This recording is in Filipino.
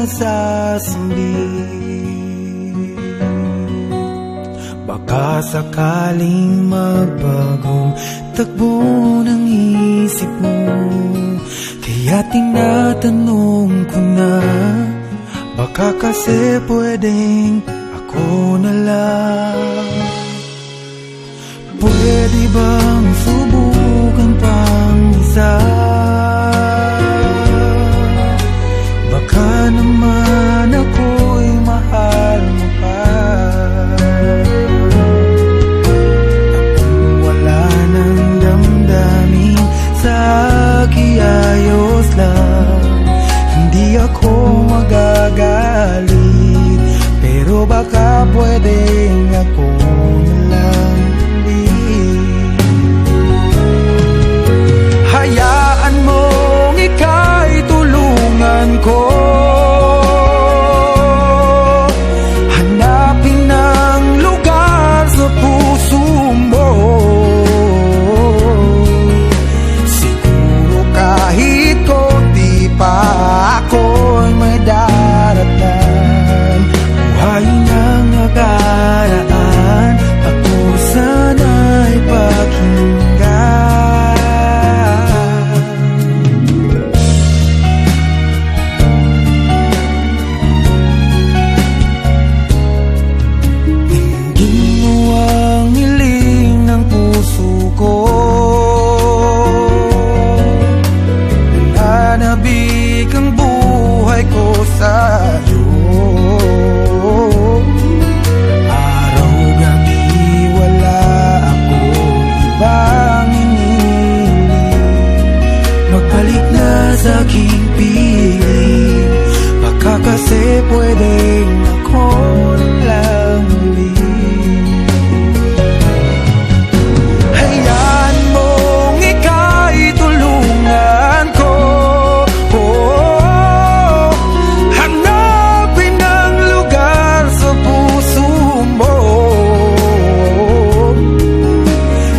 nasasambit. Baka sakaling magbagong takbo ng isip mo, kaya tinatanong ko na, baka kasi pwedeng ako na lang. Pwede bang subukan pang isa? Baka naman ako'y mahal mo pa. At kung wala nang damdamin sa kiayos lang, hindi ako magagalit, pero baka pwedeng ako na lang. Hayaan mong ika'y tulungan ko, hanapin ang lugar sa puso mo. Siguro kahit konti pa ako'y may daratan. Buhayin ang nakaraan, ako sana'y pakinggan. Nananabik ang buhay ko sa'yo. Araw-gabi wala akong ibang iniling, magbalik na sa aking piling. Baka kasi pwede